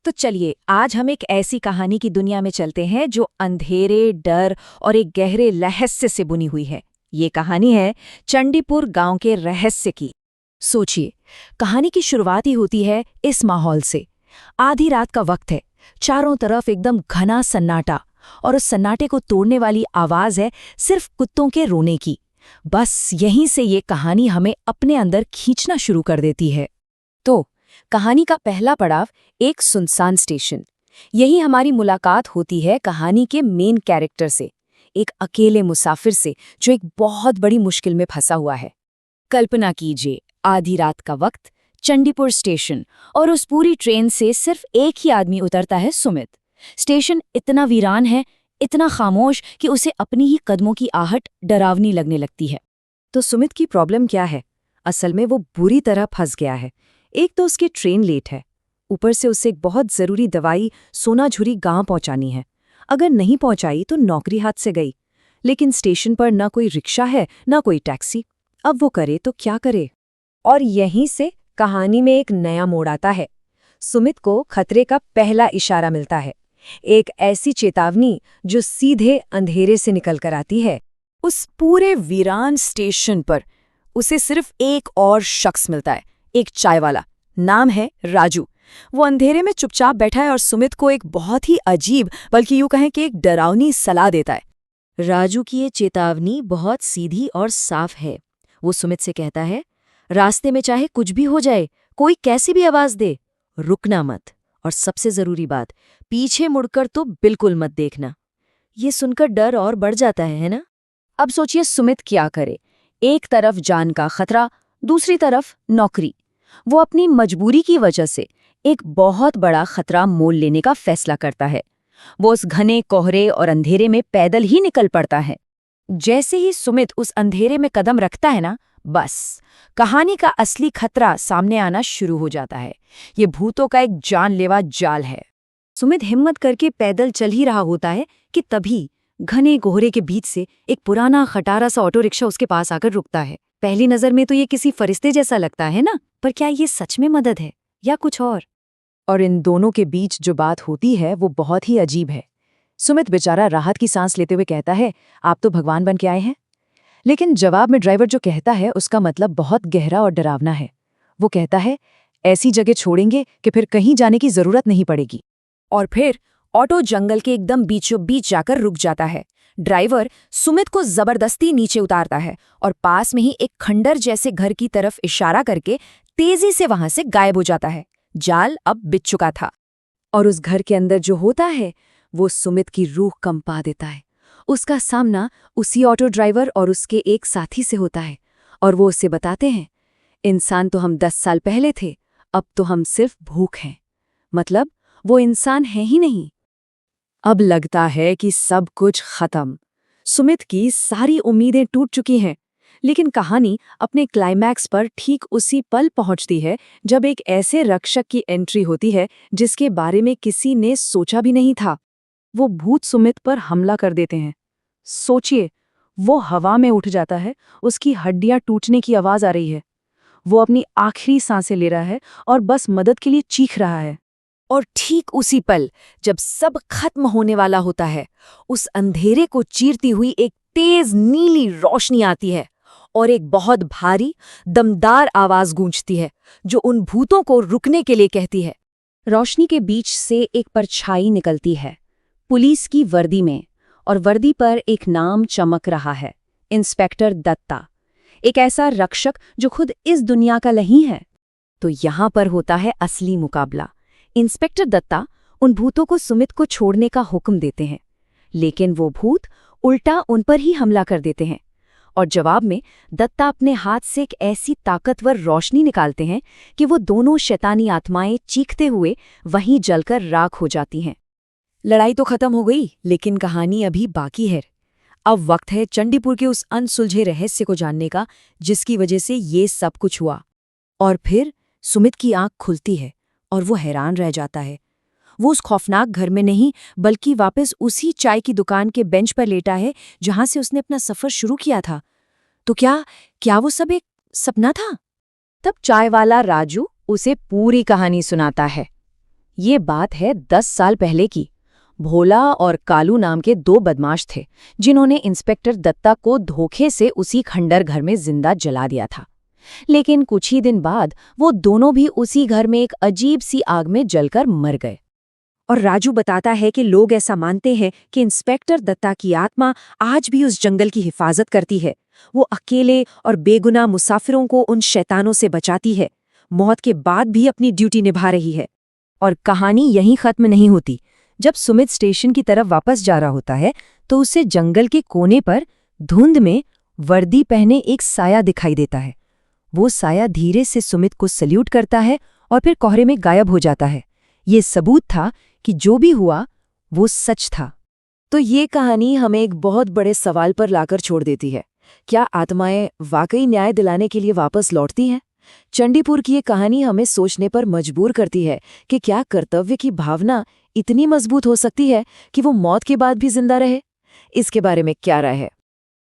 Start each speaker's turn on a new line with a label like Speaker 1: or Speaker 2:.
Speaker 1: तो चलिए आज हम एक ऐसी कहानी की दुनिया में चलते हैं जो अंधेरे, डर और एक गहरे रहस्य से बुनी हुई है। ये कहानी है चंडीपुर गांव के रहस्य की। सोचिए, कहानी की शुरुआत ही होती है इस माहौल से। आधी रात का वक्त है, चारों तरफ एकदम घना सन्नाटा, और उस सन्नाटे को तोड़ने वाली आवाज है सिर्फ कुत्तों के रोने की। बस यहीं से ये कहानी हमें अपने अंदर खींचना शुरू कर देती है। तो कहानी का पहला पड़ाव एक सुनसान स्टेशन। यही हमारी मुलाकात होती है कहानी के मेन कैरेक्टर से, एक अकेले मुसाफिर से जो एक बहुत बड़ी मुश्किल में फंसा हुआ है। कल्पना कीजिए, आधी रात का वक्त, चंडीपुर स्टेशन, और उस पूरी ट्रेन से सिर्फ एक ही आदमी उतरता है, सुमित। स्टेशन इतना वीरान है, इतना खामोश कि उसे अपनी ही कदमों की आहट डरावनी लगने लगती है। तो सुमित की प्रॉब्लम क्या है? असल में वो बुरी तरह फंस गया है। एक तो उसकी ट्रेन लेट है, ऊपर से उसे एक बहुत ज़रूरी दवाई सोनाझुरी गांव पहुंचानी है। अगर नहीं पहुंचाई तो नौकरी हाथ से गई। लेकिन स्टेशन पर ना कोई रिक्शा है, ना कोई टैक्सी। अब वो करे तो क्या करे? और यहीं से कहानी में एक नया मोड़ आता है। सुमित को खतरे का पहला इशारा मिलता है, एक ऐसी चेतावनी जो सीधे अंधेरे से निकल कर आती है। उस पूरे वीरान स्टेशन पर उसे सिर्फ एक और शख्स मिलता है, एक चाय वाला। नाम है राजू। वो अंधेरे में चुपचाप बैठा है और सुमित को एक बहुत ही अजीब, बल्कि यूं कहें कि एक डरावनी सलाह देता है। राजू की ये चेतावनी बहुत सीधी और साफ है। वो सुमित से कहता है, रास्ते में चाहे कुछ भी हो जाए, कोई कैसी भी आवाज दे, रुकना मत, और सबसे जरूरी बात, पीछे मुड़कर तो बिल्कुल मत देखना। ये सुनकर डर और बढ़ जाता है ना? अब सोचिए सुमित क्या करे। एक तरफ जान का खतरा, दूसरी तरफ नौकरी। वो अपनी मजबूरी की वजह से एक बहुत बड़ा खतरा मोल लेने का फैसला करता है। वो उस घने कोहरे और अंधेरे में पैदल ही निकल पड़ता है। जैसे ही सुमित उस अंधेरे में कदम रखता है ना, बस कहानी का असली खतरा सामने आना शुरू हो जाता है। ये भूतों का एक जानलेवा जाल है। सुमित हिम्मत करके पैदल चल ही रहा होता है कि तभी घने कोहरे के बीच से एक पुराना खटारा सा ऑटो रिक्शा उसके पास आकर रुकता है। पहली नजर में तो ये किसी फरिश्ते जैसा लगता है ना, पर क्या ये सच में मदद है या कुछ और इन दोनों के बीच जो बात होती है वो बहुत ही अजीब है। सुमित बेचारा राहत की सांस लेते हुए कहता है, आप तो भगवान बन के आए हैं। लेकिन जवाब में ड्राइवर जो कहता है उसका मतलब बहुत गहरा और डरावना है। वो कहता है, ऐसी जगह छोड़ेंगे कि फिर कहीं जाने की जरूरत नहीं पड़ेगी। और फिर ऑटो जंगल के एकदम बीचों बीच जाकर रुक जाता है। ड्राइवर सुमित को जबरदस्ती नीचे उतारता है और पास में ही एक खंडर जैसे घर की तरफ इशारा करके तेजी से वहां से गायब हो जाता है। जाल अब बिछ चुका था, और उस घर के अंदर जो होता है वो सुमित की रूह कंपा देता है। उसका सामना उसी ऑटो ड्राइवर और उसके एक साथी से होता है, और वो उसे बताते हैं, इंसान तो हम 10 साल पहले थे, अब तो हम सिर्फ भूख हैं। मतलब वो इंसान है ही नहीं। अब लगता है कि सब कुछ खत्म। सुमित की सारी उम्मीदें टूट चुकी हैं। लेकिन कहानी अपने क्लाइमैक्स पर ठीक उसी पल पहुंचती है जब एक ऐसे रक्षक की एंट्री होती है जिसके बारे में किसी ने सोचा भी नहीं था। वो भूत सुमित पर हमला कर देते हैं। सोचिए, वो हवा में उठ जाता है, उसकी हड्डियां टूटने की आवाज आ रही है। वो अपनी आखिरी सांसें ले रहा है और बस मदद के लिए चीख रहा है। और ठीक उसी पल जब सब खत्म होने वाला होता है, उस अंधेरे को चीरती हुई एक तेज नीली रोशनी आती है और एक बहुत भारी, दमदार आवाज गूंजती है जो उन भूतों को रुकने के लिए कहती है। रोशनी के बीच से एक परछाई निकलती है, पुलिस की वर्दी में, और वर्दी पर एक नाम चमक रहा है, इंस्पेक्टर दत्ता। एक ऐसा रक्षक जो खुद इस दुनिया का नहीं है। तो यहां पर होता है असली मुकाबला। इंस्पेक्टर दत्ता उन भूतों को सुमित को छोड़ने का हुक्म देते हैं, लेकिन वो भूत उल्टा उन पर ही हमला कर देते हैं। और जवाब में दत्ता अपने हाथ से एक ऐसी ताकतवर रोशनी निकालते हैं कि वो दोनों शैतानी आत्माएं चीखते हुए वहीं जलकर राख हो जाती हैं। लड़ाई तो खत्म हो गई, लेकिन कहानी अभी बाकी है। अब वक्त है चंडीपुर के उस अनसुलझे रहस्य को जानने का जिसकी वजह से ये सब कुछ हुआ। और फिर सुमित की आंख खुलती है और वो हैरान रह जाता है। वो उस खौफनाक घर में नहीं, बल्कि वापस उसी चाय की दुकान के बेंच पर लेटा है जहां से उसने अपना सफर शुरू किया था। तो क्या वो सब एक सपना था? तब चाय वाला राजू उसे पूरी कहानी सुनाता है। ये बात है 10 साल पहले की। भोला और कालू नाम के दो बदमाश थे जिन्होंने इंस्पेक्टर दत्ता को धोखे से उसी खंडर घर में जिंदा जला दिया था। लेकिन कुछ ही दिन बाद वो दोनों भी उसी घर में एक अजीब सी आग में जलकर मर गए। और राजू बताता है कि लोग ऐसा मानते हैं कि इंस्पेक्टर दत्ता की आत्मा आज भी उस जंगल की हिफाजत करती है। वो अकेले और बेगुनाह मुसाफिरों को उन शैतानों से बचाती है, मौत के बाद भी अपनी ड्यूटी निभा रही है। और कहानी यहीं खत्म नहीं होती। जब सुमित स्टेशन की तरफ वापस जा रहा होता है तो उसे जंगल के कोने पर धुंध में वर्दी पहने एक साया दिखाई देता है। वो साया धीरे से सुमित को सल्यूट करता है और फिर कोहरे में गायब हो जाता है। ये सबूत था कि जो भी हुआ वो सच था। तो ये कहानी हमें एक बहुत बड़े सवाल पर लाकर छोड़ देती है। क्या आत्माएं वाकई न्याय दिलाने के लिए वापस लौटती हैं? चंडीपुर की ये कहानी हमें सोचने पर मजबूर करती है कि क्या कर्तव्य की भावना इतनी मजबूत हो सकती है कि वो मौत के बाद भी जिंदा रहे? इसके बारे में क्या राय है?